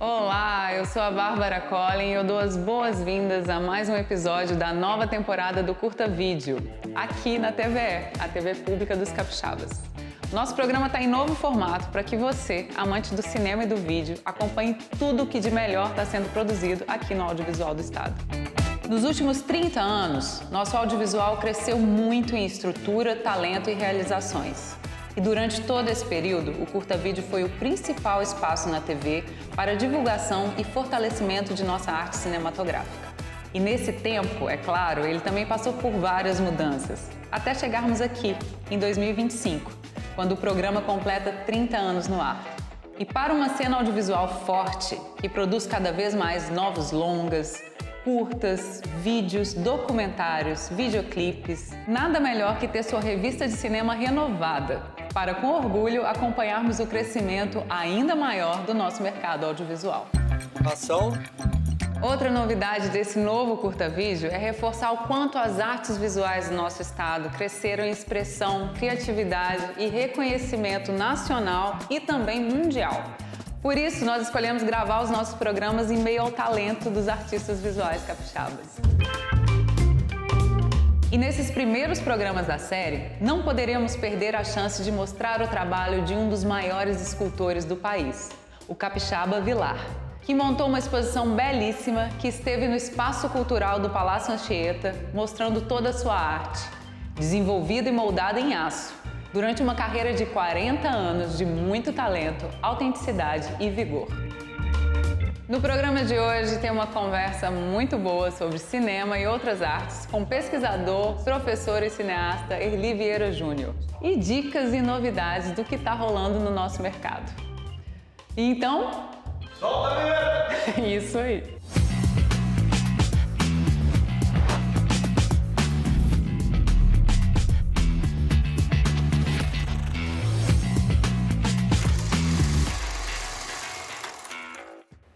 Olá, eu sou a Bárbara Collin e eu dou as boas-vindas a mais um episódio da nova temporada do Curta Vídeo, aqui na TVE, a TV Pública dos Capixabas. Nosso programa está em novo formato para que você, amante do cinema e do vídeo, acompanhe tudo o que de melhor está sendo produzido aqui no audiovisual do estado. Nos últimos 30 anos, nosso audiovisual cresceu muito em estrutura, talento e realizações. E durante todo esse período, o Curta Vídeo foi o principal espaço na TV para divulgação e fortalecimento de nossa arte cinematográfica. E nesse tempo, é claro, ele também passou por várias mudanças, até chegarmos aqui, em 2025, quando o programa completa 30 anos no ar. E para uma cena audiovisual forte, que produz cada vez mais novos longas, curtas, vídeos, documentários, videoclipes, nada melhor que ter sua revista de cinema renovada, para com orgulho acompanharmos o crescimento ainda maior do nosso mercado audiovisual. Ação. Outra novidade desse novo curta-vídeo é reforçar o quanto as artes visuais do nosso estado cresceram em expressão, criatividade e reconhecimento nacional e também mundial. Por isso, nós escolhemos gravar os nossos programas em meio ao talento dos artistas visuais capixabas. E nesses primeiros programas da série, não poderíamos perder a chance de mostrar o trabalho de um dos maiores escultores do país, o capixaba Vilar, que montou uma exposição belíssima que esteve no Espaço Cultural do Palácio Anchieta, mostrando toda a sua arte, desenvolvida e moldada em aço, durante uma carreira de 40 anos de muito talento, autenticidade e vigor. No programa de hoje tem uma conversa muito boa sobre cinema e outras artes com o pesquisador, professor e cineasta Erli Vieira Júnior e dicas e novidades do que está rolando no nosso mercado. Então... Solta a vinheta! Isso aí!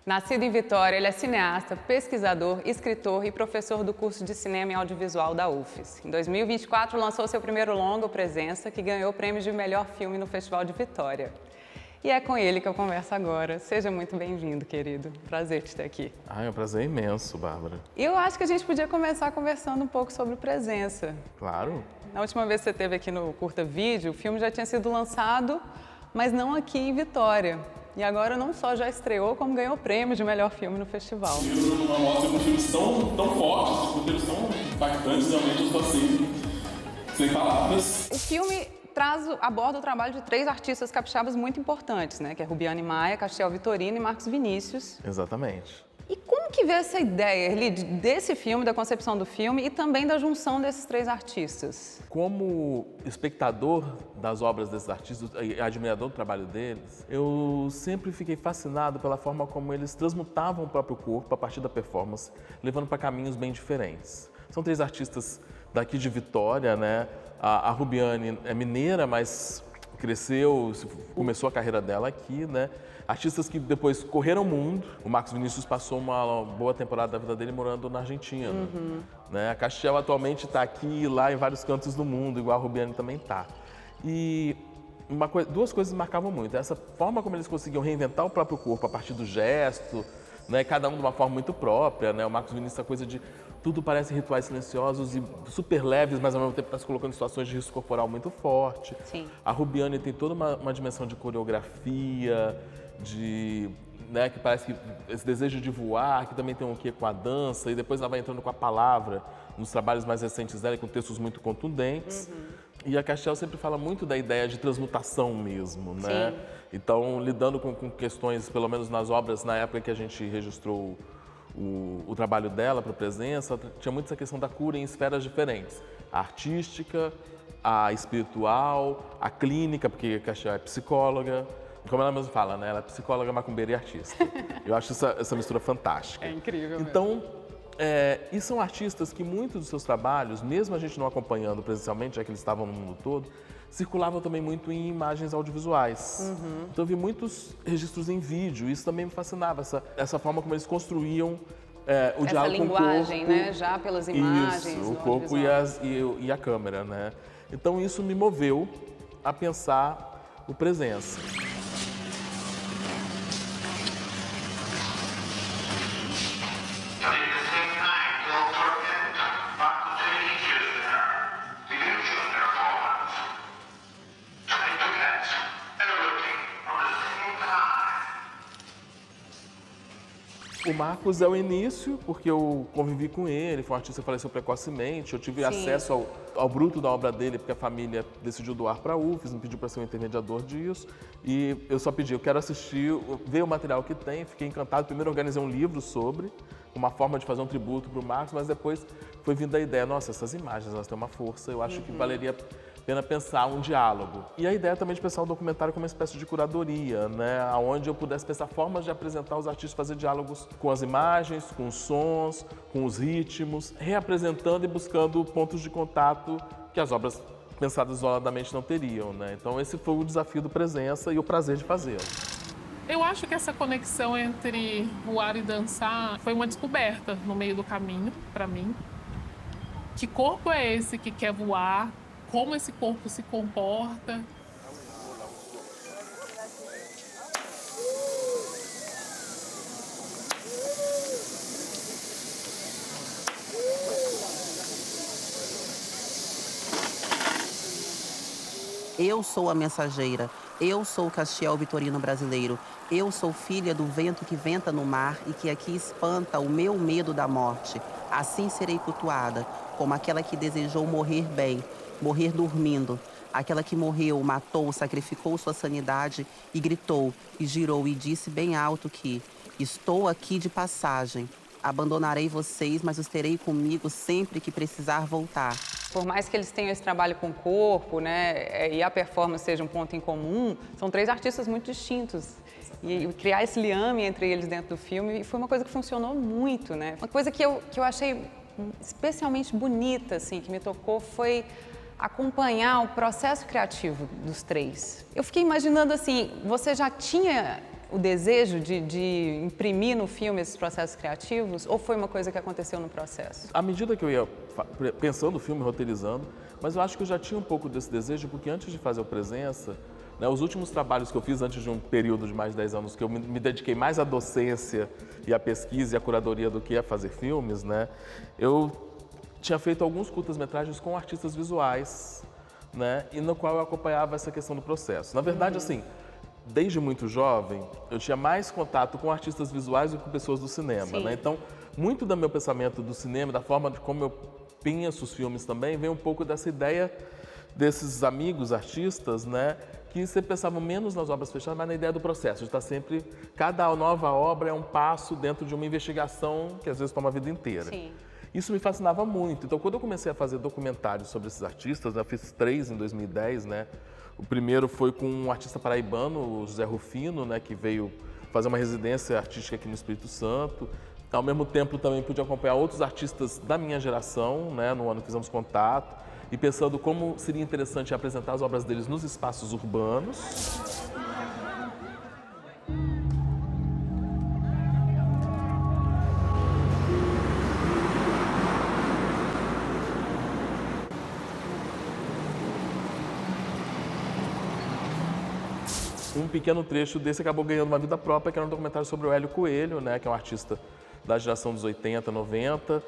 Nascido em Vitória, ele é cineasta, pesquisador, escritor e professor do curso de Cinema e Audiovisual da UFES. Em 2024, lançou seu primeiro longa, O Presença, que ganhou o prêmio de melhor filme no Festival de Vitória. E é com ele que eu converso agora. Seja muito bem-vindo, querido. Prazer te ter aqui. É um prazer imenso, Bárbara. Eu acho que a gente podia começar conversando um pouco sobre o Presença. Claro. Na última vez que você esteve aqui no Curta Vídeo, o filme já tinha sido lançado, mas não aqui em Vitória. E agora não só já estreou, como ganhou o prêmio de melhor filme no festival. Uma mostra com filmes tão fortes, com filmes tão impactantes, realmente eu estou assim, sem palavras. O filme aborda o trabalho de 3 artistas capixabas muito importantes, né? Que é Rubiane Maia, Castiel Vitorino e Marcos Vinícius. Exatamente. E como que veio essa ideia, Erli, desse filme, da concepção do filme e também da junção desses 3 artistas? Como espectador das obras desses artistas e admirador do trabalho deles, eu sempre fiquei fascinado pela forma como eles transmutavam o próprio corpo a partir da performance, levando para caminhos bem diferentes. São 3 artistas daqui de Vitória, né? A Rubiane é mineira, mas cresceu, começou a carreira dela aqui, né? Artistas que depois correram o mundo. O Marcos Vinícius passou uma boa temporada da vida dele morando na Argentina. Né? A Castiel atualmente está aqui e lá em vários cantos do mundo, igual a Rubiane também está. E duas coisas marcavam muito. Essa forma como eles conseguiam reinventar o próprio corpo a partir do gesto, né? Cada um de uma forma muito própria. Né? O Marcos Vinícius, a coisa de tudo parece rituais silenciosos e super leves, mas ao mesmo tempo está se colocando em situações de risco corporal muito forte. Sim. A Rubiane tem toda uma dimensão de coreografia, né, que parece que esse desejo de voar, que também tem um quê com a dança, e depois ela vai entrando com a palavra nos trabalhos mais recentes dela, com textos muito contundentes. E a Castiel sempre fala muito da ideia de transmutação mesmo, né? Sim. Então, lidando com questões, pelo menos nas obras, na época que a gente registrou o trabalho dela para o Presença, tinha muito essa questão da cura em esferas diferentes. A artística, a espiritual, a clínica, porque a Castiel é psicóloga. Como ela mesma fala, né? Ela é psicóloga, macumbeira e artista. Eu acho essa mistura fantástica. É incrível mesmo. Então, e são artistas que muitos dos seus trabalhos, mesmo a gente não acompanhando presencialmente, já que eles estavam no mundo todo, circulavam também muito em imagens audiovisuais. Então eu vi muitos registros em vídeo, isso também me fascinava, essa forma como eles construíam o diálogo com o corpo. Essa linguagem, né? Já pelas imagens. Isso, o corpo e a câmera, né? Então isso me moveu a pensar o Presença. O Marcos é o início, porque eu convivi com ele, foi um artista que faleceu precocemente, eu tive acesso ao bruto da obra dele, porque a família decidiu doar para a UFES, me pediu para ser um intermediador disso, e eu só pedi, eu quero assistir, ver o material que tem, fiquei encantado. Primeiro organizei um livro sobre, uma forma de fazer um tributo para o Marcos, mas depois foi vindo a ideia, nossa, essas imagens, elas têm uma força, eu acho que valeria a pena pensar um diálogo. E a ideia também de pensar o documentário como uma espécie de curadoria, né? Onde eu pudesse pensar formas de apresentar os artistas, fazer diálogos com as imagens, com os sons, com os ritmos, reapresentando e buscando pontos de contato que as obras pensadas isoladamente não teriam, né? Então esse foi o desafio do Presença e o prazer de fazê-lo. Eu acho que essa conexão entre voar e dançar foi uma descoberta no meio do caminho, para mim. Que corpo é esse que quer voar? Como esse corpo se comporta? Eu sou a mensageira, eu sou o Castiel Vitorino brasileiro, eu sou filha do vento que venta no mar e que aqui espanta o meu medo da morte. Assim serei cultuada, como aquela que desejou morrer bem, morrer dormindo, aquela que morreu, matou, sacrificou sua sanidade e gritou, e girou e disse bem alto que estou aqui de passagem, abandonarei vocês, mas os terei comigo sempre que precisar voltar. Por mais que eles tenham esse trabalho com o corpo, né, e a performance seja um ponto em comum, são três artistas muito distintos. E criar esse liame entre eles dentro do filme foi uma coisa que funcionou muito, né? Uma coisa que eu achei especialmente bonita, assim, que me tocou, foi acompanhar o processo criativo dos três. Eu fiquei imaginando assim, você já tinha o desejo de imprimir no filme esses processos criativos, ou foi uma coisa que aconteceu no processo? À medida que eu ia pensando o filme, roteirizando, mas eu acho que eu já tinha um pouco desse desejo, porque antes de fazer o Presença, né, os últimos trabalhos que eu fiz antes de um período de mais de 10 anos, que eu me dediquei mais à docência e à pesquisa e à curadoria do que a fazer filmes, né, eu tinha feito alguns curtas-metragens com artistas visuais, né, e no qual eu acompanhava essa questão do processo. Na verdade, assim, desde muito jovem, eu tinha mais contato com artistas visuais do que com pessoas do cinema, né? Então, muito do meu pensamento do cinema, da forma de como eu penso os filmes também, vem um pouco dessa ideia desses amigos artistas, né? Que sempre pensavam menos nas obras fechadas, mas na ideia do processo, de estar sempre... Cada nova obra é um passo dentro de uma investigação que às vezes toma a vida inteira. Sim. Isso me fascinava muito. Então, quando eu comecei a fazer documentários sobre esses artistas, né, eu fiz 3 em 2010, né? O primeiro foi com um artista paraibano, o José Rufino, né, que veio fazer uma residência artística aqui no Espírito Santo. Ao mesmo tempo, também pude acompanhar outros artistas da minha geração, né, no ano que fizemos contato, e pensando como seria interessante apresentar as obras deles nos espaços urbanos. Um pequeno trecho desse acabou ganhando uma vida própria, que era um documentário sobre o Hélio Coelho, né, que é um artista da geração dos 80, 90,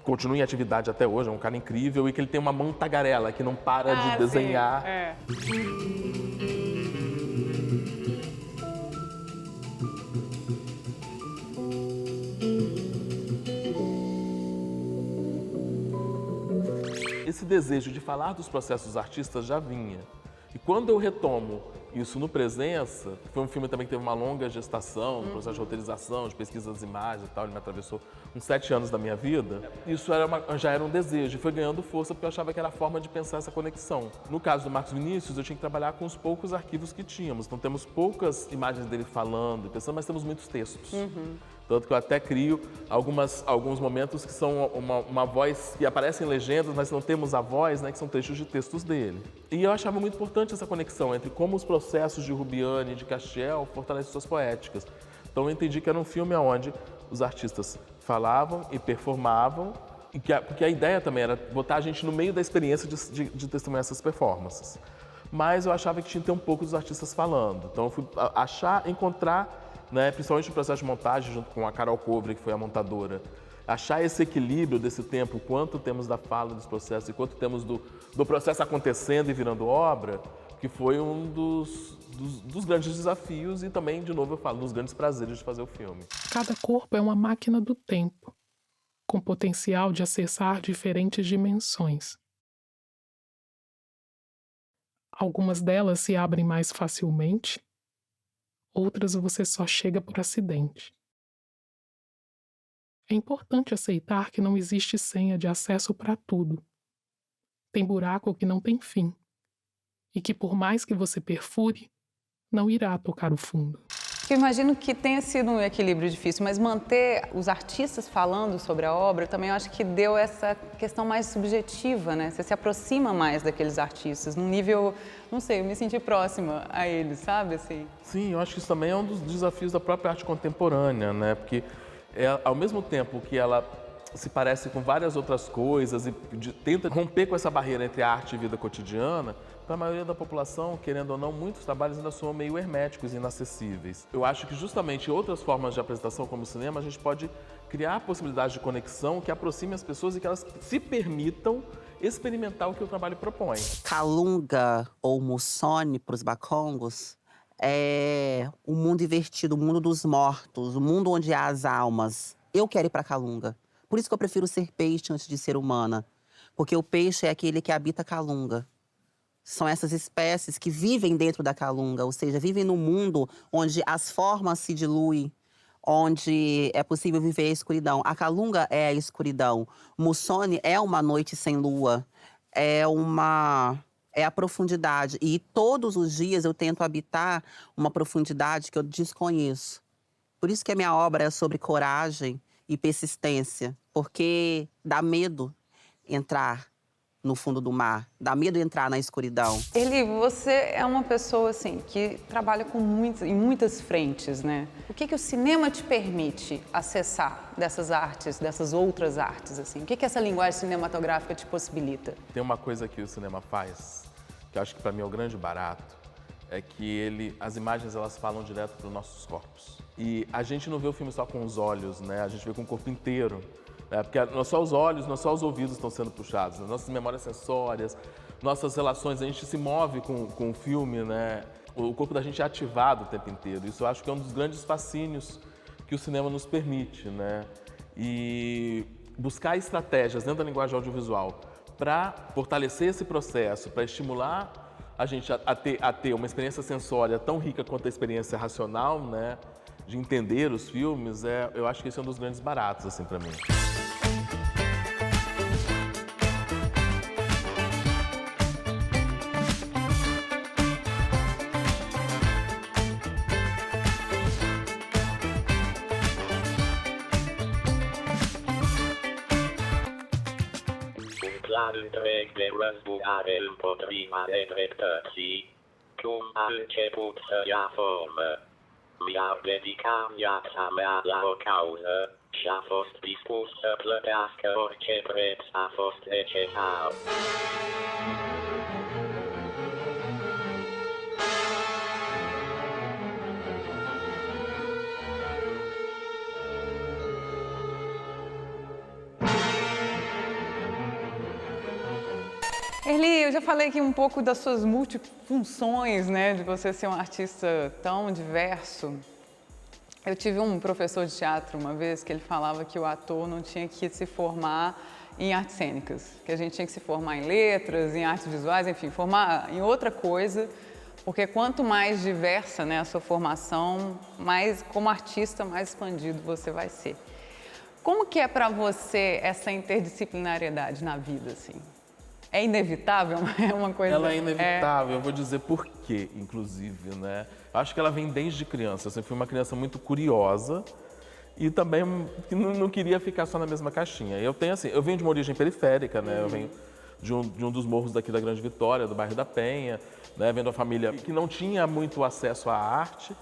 continua em atividade até hoje, é um cara incrível, e que ele tem uma mão tagarela, que não para de desenhar. Sim, é. Esse desejo de falar dos processos artistas já vinha. E quando eu retomo isso no Presença, que foi um filme também que teve uma longa gestação, no processo de roteirização, de pesquisa das imagens e tal, ele me atravessou uns 7 anos da minha vida, isso já era um desejo, e foi ganhando força porque eu achava que era a forma de pensar essa conexão. No caso do Marcos Vinícius, eu tinha que trabalhar com os poucos arquivos que tínhamos, então temos poucas imagens dele falando e pensando, mas temos muitos textos. Tanto que eu até crio alguns momentos que são uma voz que aparece em legendas, mas não temos a voz, né, que são trechos de textos dele. E eu achava muito importante essa conexão entre como os processos de Rubiane e de Castiel fortalecem suas poéticas. Então eu entendi que era um filme onde os artistas falavam e performavam, e porque a ideia também era botar a gente no meio da experiência de testemunhar essas performances. Mas eu achava que tinha que ter um pouco dos artistas falando. Então eu fui encontrar, né, principalmente no processo de montagem, junto com a Carol Covre, que foi a montadora, achar esse equilíbrio desse tempo, quanto temos da fala dos processos e quanto temos do processo acontecendo e virando obra, que foi um dos grandes desafios e também, de novo, eu falo, dos grandes prazeres de fazer o filme. Cada corpo é uma máquina do tempo, com potencial de acessar diferentes dimensões. Algumas delas se abrem mais facilmente, outras você só chega por acidente. É importante aceitar que não existe senha de acesso para tudo. Tem buraco que não tem fim, e que por mais que você perfure, não irá tocar o fundo. Eu imagino que tenha sido um equilíbrio difícil, mas manter os artistas falando sobre a obra, também eu acho que deu essa questão mais subjetiva, né? Você se aproxima mais daqueles artistas, num nível, não sei, eu me senti próxima a eles, sabe? Assim. Sim, eu acho que isso também é um dos desafios da própria arte contemporânea, né? Porque ao mesmo tempo que ela se parece com várias outras coisas e tenta romper com essa barreira entre arte e vida cotidiana, para a maioria da população, querendo ou não, muitos trabalhos ainda são meio herméticos e inacessíveis. Eu acho que justamente outras formas de apresentação como o cinema, a gente pode criar possibilidades de conexão que aproximem as pessoas e que elas se permitam experimentar o que o trabalho propõe. Calunga ou Mussone para os bacongos é o mundo invertido, o mundo dos mortos, o mundo onde há as almas. Eu quero ir para Calunga. Por isso que eu prefiro ser peixe antes de ser humana. Porque o peixe é aquele que habita a Calunga. São essas espécies que vivem dentro da Calunga, ou seja, vivem num mundo onde as formas se diluem, onde é possível viver a escuridão. A Calunga é a escuridão. Mussone é uma noite sem lua. É a profundidade. E todos os dias eu tento habitar uma profundidade que eu desconheço. Por isso que a minha obra é sobre coragem e persistência. Porque dá medo entrar no fundo do mar, dá medo entrar na escuridão. Eli, você é uma pessoa assim que trabalha em muitas frentes, né? O que o cinema te permite acessar dessas artes, dessas outras artes, assim? O que essa linguagem cinematográfica te possibilita? Tem uma coisa que o cinema faz, que eu acho que para mim é o grande barato, é que as imagens elas falam direto para os nossos corpos. E a gente não vê o filme só com os olhos, né? A gente vê com o corpo inteiro. Porque não só os olhos, não só os ouvidos estão sendo puxados, nossas memórias sensórias, nossas relações, a gente se move com o filme, né? O corpo da gente é ativado o tempo inteiro. Isso eu acho que é um dos grandes fascínios que o cinema nos permite, né? E buscar estratégias dentro da linguagem audiovisual para fortalecer esse processo, para estimular a gente a ter uma experiência sensória tão rica quanto a experiência racional, né? De entender os filmes, eu acho que esse é um dos grandes baratos, assim, para mim. Claro três bugarem podrima edrectății, cum început să ia formă. Mi-a dedicat viața mea la o cauză și a fost dispus să plătească orice preț a fost necesar. Eli, eu já falei aqui um pouco das suas multifunções, né, de você ser um artista tão diverso. Eu tive um professor de teatro uma vez que ele falava que o ator não tinha que se formar em artes cênicas, que a gente tinha que se formar em letras, em artes visuais, enfim, formar em outra coisa, porque quanto mais diversa, né, a sua formação, mais como artista, mais expandido você vai ser. Como que é para você essa interdisciplinariedade na vida, assim? É inevitável? É uma coisa... Ela é inevitável, eu vou dizer por quê, inclusive, né? Acho que ela vem desde criança. Eu sempre fui uma criança muito curiosa e também que não queria ficar só na mesma caixinha. Eu venho de uma origem periférica, né? Eu venho de um dos morros daqui da Grande Vitória, do bairro da Penha, né? Venho de uma família que não tinha muito acesso à arte,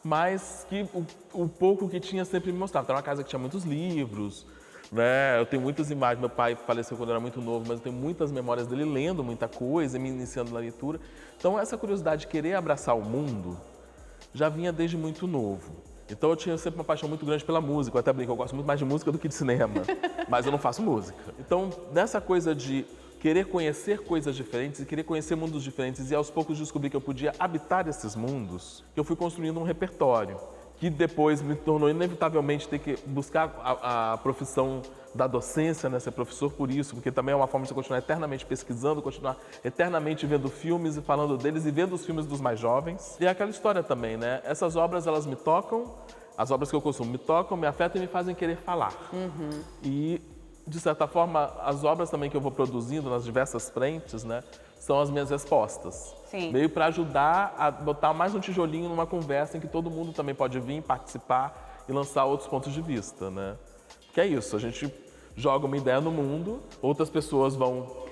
mas que o pouco que tinha sempre me mostrava. Era uma casa que tinha muitos livros, né? Eu tenho muitas imagens, meu pai faleceu quando eu era muito novo, mas eu tenho muitas memórias dele lendo muita coisa, me iniciando na leitura. Então essa curiosidade de querer abraçar o mundo já vinha desde muito novo. Então eu tinha sempre uma paixão muito grande pela música, eu até brinco, eu gosto muito mais de música do que de cinema, mas eu não faço música. Então nessa coisa de querer conhecer coisas diferentes e querer conhecer mundos diferentes e aos poucos descobrir que eu podia habitar esses mundos, eu fui construindo um repertório que depois me tornou inevitavelmente ter que buscar a profissão da docência, né, ser professor por isso, porque também é uma forma de você continuar eternamente pesquisando, continuar eternamente vendo filmes e falando deles e vendo os filmes dos mais jovens. E é aquela história também, né? Essas obras, elas me tocam, as obras que eu consumo me tocam, me afetam e me fazem querer falar. E, de certa forma, as obras também que eu vou produzindo nas diversas frentes, né, são as minhas respostas. Sim. Meio para ajudar a botar mais um tijolinho numa conversa em que todo mundo também pode vir, participar e lançar outros pontos de vista, né? Que é isso, a gente joga uma ideia no mundo, outras pessoas vão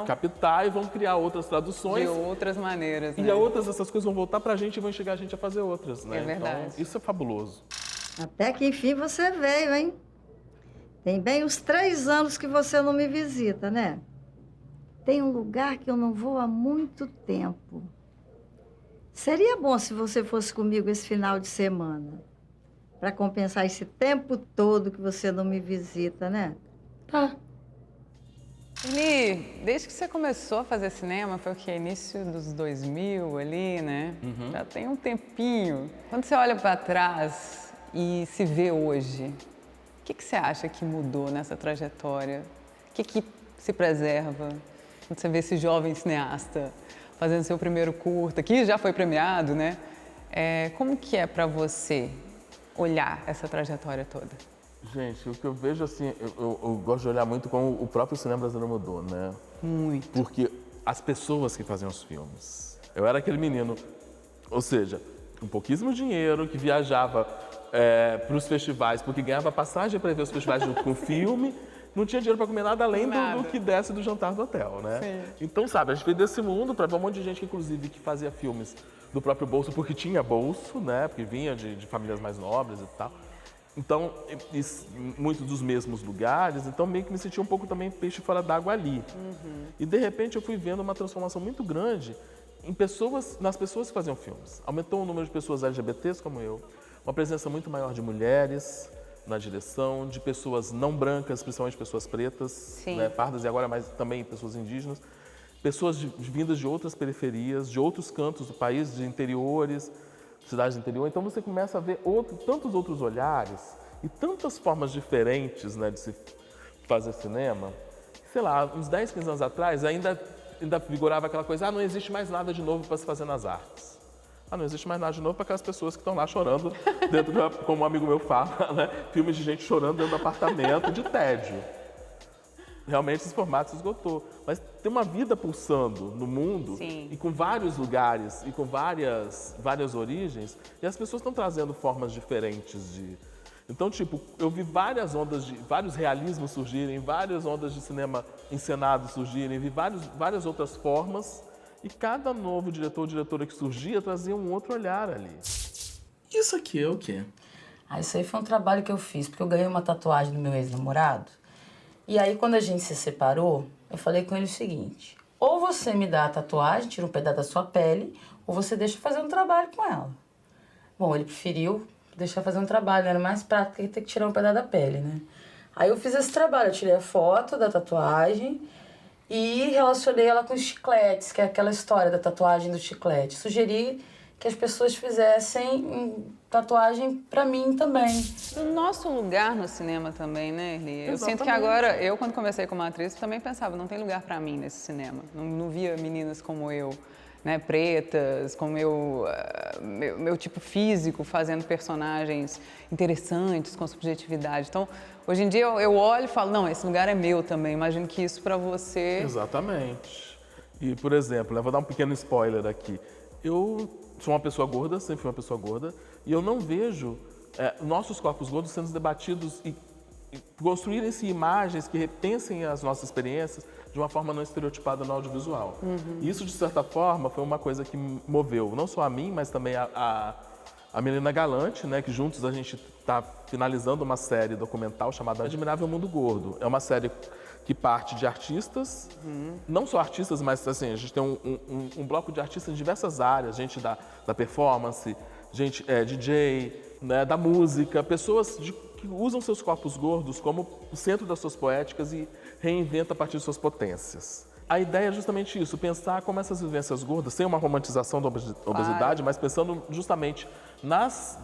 captar e vão criar outras traduções. De outras maneiras, E né? outras dessas coisas vão voltar pra gente e vão enxergar a gente a fazer outras, né? É verdade. Então, isso é fabuloso. Até que enfim você veio, hein? Tem bem uns 3 anos que você não me visita, né? Tem um lugar que eu não vou há muito tempo. Seria bom se você fosse comigo esse final de semana, para compensar esse tempo todo que você não me visita, né? Tá. Eli, desde que você começou a fazer cinema, foi o quê? Início dos 2000 ali, né? Já tem um tempinho. Quando você olha para trás e se vê hoje, o que você acha que mudou nessa trajetória? O que se preserva? Quando você vê esse jovem cineasta fazendo seu primeiro curta, que já foi premiado, né? Como que é para você olhar essa trajetória toda? Gente, o que eu vejo assim, eu gosto de olhar muito como o próprio cinema brasileiro mudou, né? Muito. Porque as pessoas que faziam os filmes. Eu era aquele menino, ou seja, com pouquíssimo dinheiro, que viajava para os festivais, porque ganhava passagem para ver os festivais junto com o filme, não tinha dinheiro para comer nada além do que desce do jantar do hotel, né? Sim. Então, sabe, a gente veio desse mundo para ver um monte de gente que, inclusive, que fazia filmes do próprio bolso, porque tinha bolso, né? Porque vinha de famílias mais nobres e tal. Então, muitos dos mesmos lugares, então meio que me senti um pouco também peixe fora d'água ali. E, de repente, eu fui vendo uma transformação muito grande nas pessoas que faziam filmes. Aumentou o número de pessoas LGBTs como eu, uma presença muito maior de mulheres na direção, de pessoas não brancas, principalmente pessoas pretas, né, pardas e agora mais também pessoas indígenas, pessoas vindas de outras periferias, de outros cantos do país, de interiores, cidades do interior. Então você começa a ver tantos outros olhares e tantas formas diferentes, né, de se fazer cinema. Sei lá, uns 10, 15 anos atrás ainda vigorava aquela coisa, não existe mais nada de novo para se fazer nas artes. Não existe mais nada de novo para aquelas pessoas que estão lá chorando, como um amigo meu fala, né? Filmes de gente chorando dentro do apartamento, de tédio. Realmente esse formato se esgotou. Mas tem uma vida pulsando no mundo, e com vários lugares, e com várias origens, e as pessoas estão trazendo formas diferentes de... Então, tipo, eu vi vários realismos surgirem, várias ondas de cinema encenado surgirem, vi várias outras formas. E cada novo diretor ou diretora que surgia trazia um outro olhar ali. Isso aqui é o quê? Isso aí foi um trabalho que eu fiz, porque eu ganhei uma tatuagem do meu ex-namorado. E aí, quando a gente se separou, eu falei com ele o seguinte: ou você me dá a tatuagem, tira um pedaço da sua pele, ou você deixa eu fazer um trabalho com ela. Bom, ele preferiu deixar fazer um trabalho, era mais prático que ter que tirar um pedaço da pele, né? Aí eu fiz esse trabalho, eu tirei a foto da tatuagem e relacionei ela com os chicletes, que é aquela história da tatuagem do chiclete. Sugeri que as pessoas fizessem tatuagem pra mim também. O nosso lugar no cinema também, né, Eli? Eu sinto que agora, quando comecei como atriz, também pensava, não tem lugar pra mim nesse cinema. Não via meninas como eu, né, pretas, com meu tipo físico, fazendo personagens interessantes, com subjetividade. Então, hoje em dia eu olho e falo, não, esse lugar é meu também. Imagino que isso pra você... Exatamente. E, por exemplo, eu vou dar um pequeno spoiler aqui. Eu sou uma pessoa gorda, sempre fui uma pessoa gorda, e eu não vejo nossos corpos gordos sendo debatidos e construírem-se imagens que repensem as nossas experiências de uma forma não estereotipada no audiovisual. E isso, de certa forma, foi uma coisa que moveu não só a mim, mas também a Melina Galante, né, que juntos a gente está finalizando uma série documental chamada Admirável Mundo Gordo. É uma série que parte de artistas, não só artistas, mas assim, a gente tem um bloco de artistas em diversas áreas, gente da performance, gente DJ, né, da música, pessoas que usam seus corpos gordos como o centro das suas poéticas e reinventa a partir de suas potências. A ideia é justamente isso, pensar como essas vivências gordas, sem uma romantização da obesidade, mas pensando justamente nas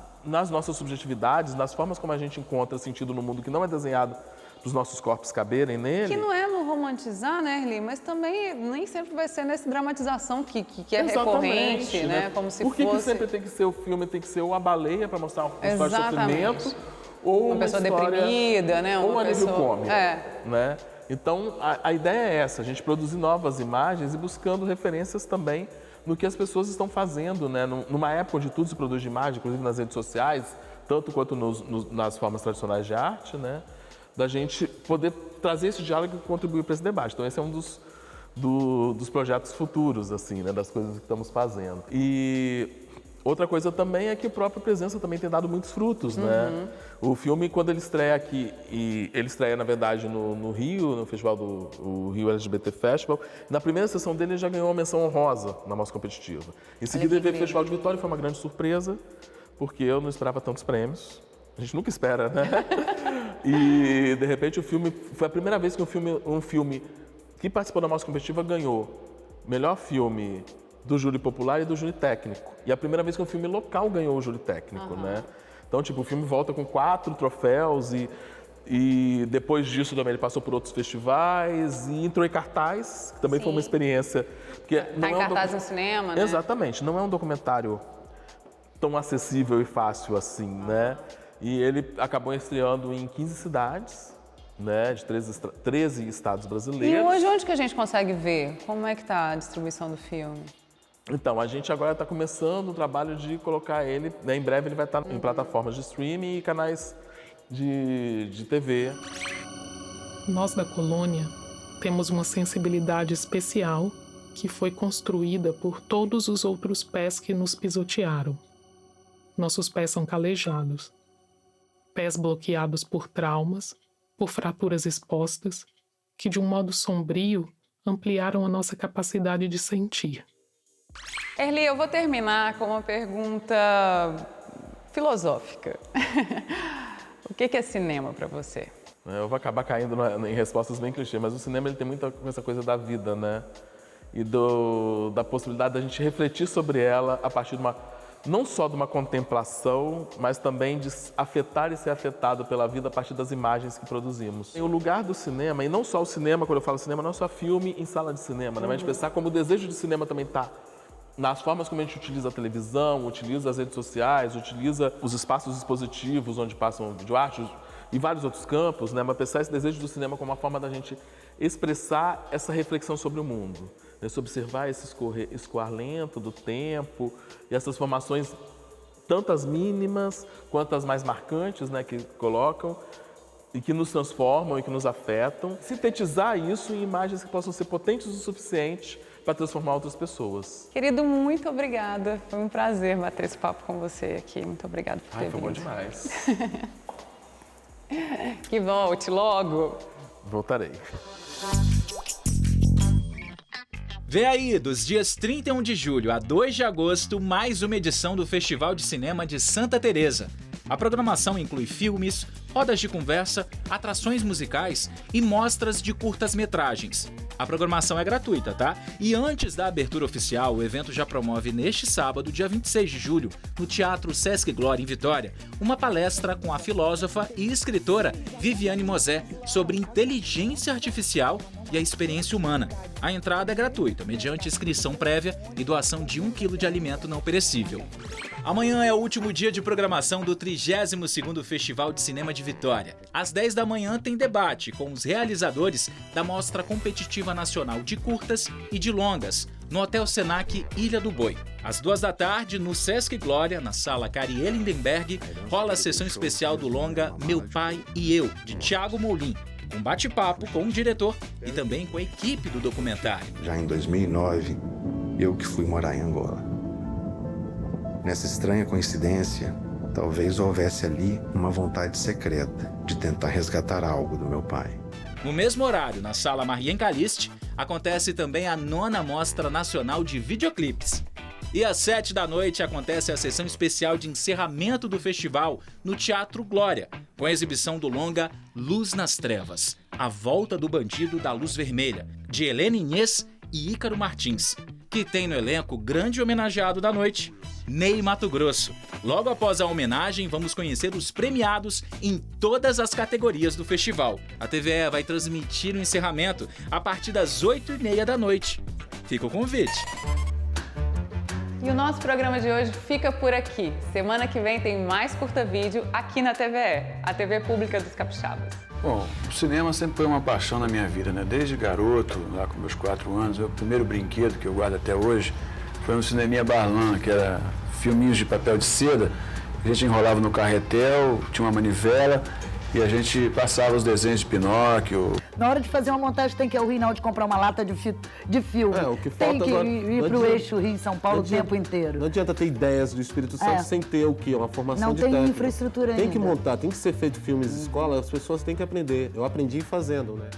nossas subjetividades, nas formas como a gente encontra sentido no mundo que não é desenhado para os nossos corpos caberem nele. Que não é no romantizar, né, Erli? Mas também nem sempre vai ser nessa dramatização que é recorrente, né? Como se Por que fosse... que sempre tem que ser o filme, tem que ser ou a baleia para mostrar uma história de sofrimento, ou uma pessoa história, deprimida, né? Ou um alívio cômico, né? Então, a ideia é essa, a gente produzir novas imagens e buscando referências também no que as pessoas estão fazendo, né? Numa época onde tudo se produz de imagem, inclusive nas redes sociais, tanto quanto nas formas tradicionais de arte, né? Da gente poder trazer esse diálogo e contribuir para esse debate. Então, esse é um dos projetos futuros, assim, né? Das coisas que estamos fazendo. E outra coisa também é que a própria presença também tem dado muitos frutos, né? O filme, quando ele estreia aqui, e ele estreia, na verdade, no Rio, no festival do Rio LGBT Festival, na primeira sessão dele ele já ganhou uma menção honrosa na Mostra Competitiva. Em seguida, ele veio para o Festival de Vitória, foi uma grande surpresa, porque eu não esperava tantos prêmios. A gente nunca espera, né? E, de repente, o filme... Foi a primeira vez que um filme que participou da Mostra Competitiva ganhou melhor filme do júri popular e do júri técnico. E a primeira vez que um filme local ganhou o júri técnico, né? Então, tipo, o filme volta com 4 troféus e depois disso também ele passou por outros festivais e entrou em cartaz, que também foi uma experiência... Tá em cartaz no cinema, né? Exatamente. Não é um documentário tão acessível e fácil assim, né? E ele acabou estreando em 15 cidades, né, de 13 estados brasileiros. E hoje onde que a gente consegue ver? Como é que está a distribuição do filme? Então, a gente agora está começando o trabalho de colocar ele, né, em breve ele vai estar em plataformas de streaming e canais de TV. Nós da colônia temos uma sensibilidade especial que foi construída por todos os outros pés que nos pisotearam. Nossos pés são calejados. Pés bloqueados por traumas, por fraturas expostas, que de um modo sombrio ampliaram a nossa capacidade de sentir. Erli, eu vou terminar com uma pergunta filosófica. O que é cinema para você? Eu vou acabar caindo em respostas bem clichê, mas o cinema ele tem muita essa coisa da vida, né? E da possibilidade da gente refletir sobre ela a partir de não só de uma contemplação, mas também de afetar e ser afetado pela vida a partir das imagens que produzimos. E o lugar do cinema, e não só o cinema, quando eu falo cinema, não é só filme em sala de cinema, né? Mas a gente pensar como o desejo de cinema também está nas formas como a gente utiliza a televisão, utiliza as redes sociais, utiliza os espaços expositivos onde passam videoarte e vários outros campos, né? Mas pensar esse desejo do cinema como uma forma da gente expressar essa reflexão sobre o mundo, né? Se observar esse escoar lento do tempo e essas formações, tantas mínimas quanto as mais marcantes, né? Que colocam e que nos transformam e que nos afetam. Sintetizar isso em imagens que possam ser potentes o suficiente para transformar outras pessoas. Querido, muito obrigada. Foi um prazer bater esse papo com você aqui. Muito obrigada por ter vindo. Foi bom demais. Que volte logo. Voltarei. Vê aí, dos dias 31 de julho a 2 de agosto, mais uma edição do Festival de Cinema de Santa Teresa. A programação inclui filmes, rodas de conversa, atrações musicais e mostras de curtas-metragens. A programação é gratuita, tá? E antes da abertura oficial, o evento já promove neste sábado, dia 26 de julho, no Teatro Sesc Glória, em Vitória, uma palestra com a filósofa e escritora Viviane Mosé sobre inteligência artificial e a experiência humana. A entrada é gratuita, mediante inscrição prévia e doação de 1 quilo de alimento não perecível. Amanhã é o último dia de programação do 32º Festival de Cinema de Vitória. Às 10 da manhã tem debate com os realizadores da Mostra Competitiva Nacional de Curtas e de Longas, no Hotel Senac Ilha do Boi. Às 2 da tarde, no Sesc Glória, na sala Cariel Lindenberg, rola a sessão especial do longa Meu Pai e Eu, de Thiago Moulin, com bate-papo com o diretor e também com a equipe do documentário. Já em 2009, eu que fui morar em Angola. Nessa estranha coincidência, talvez houvesse ali uma vontade secreta de tentar resgatar algo do meu pai. No mesmo horário, na sala Marien Caliste, acontece também a 9ª Mostra Nacional de Videoclipes. E às 7 da noite acontece a sessão especial de encerramento do festival no Teatro Glória, com a exibição do longa Luz nas Trevas. A Volta do Bandido da Luz Vermelha, de Helena Inês e Ícaro Martins, que tem no elenco o grande homenageado da noite, Ney Matogrosso. Logo após a homenagem, vamos conhecer os premiados em todas as categorias do festival. A TVE vai transmitir o encerramento a partir das 8h30 da noite. Fica o convite. E o nosso programa de hoje fica por aqui. Semana que vem tem mais curta vídeo aqui na TVE, a TV Pública dos Capixabas. Bom, o cinema sempre foi uma paixão na minha vida, né? Desde garoto, lá com meus 4 anos, o primeiro brinquedo que eu guardo até hoje foi um cineminha Barlan, que era filminhos de papel de seda. A gente enrolava no carretel, tinha uma manivela e a gente passava os desenhos de Pinóquio. Na hora de fazer uma montagem tem que ir ao Rio Naldo comprar uma lata de filme. O que falta tem que agora, ir para o eixo Rio São Paulo o tempo inteiro. Não adianta ter ideias do Espírito Santo sem ter o quê? Uma formação de técnico. Não tem infraestrutura ainda. Tem que montar, tem que ser feito filmes em escola, as pessoas têm que aprender. Eu aprendi fazendo, né?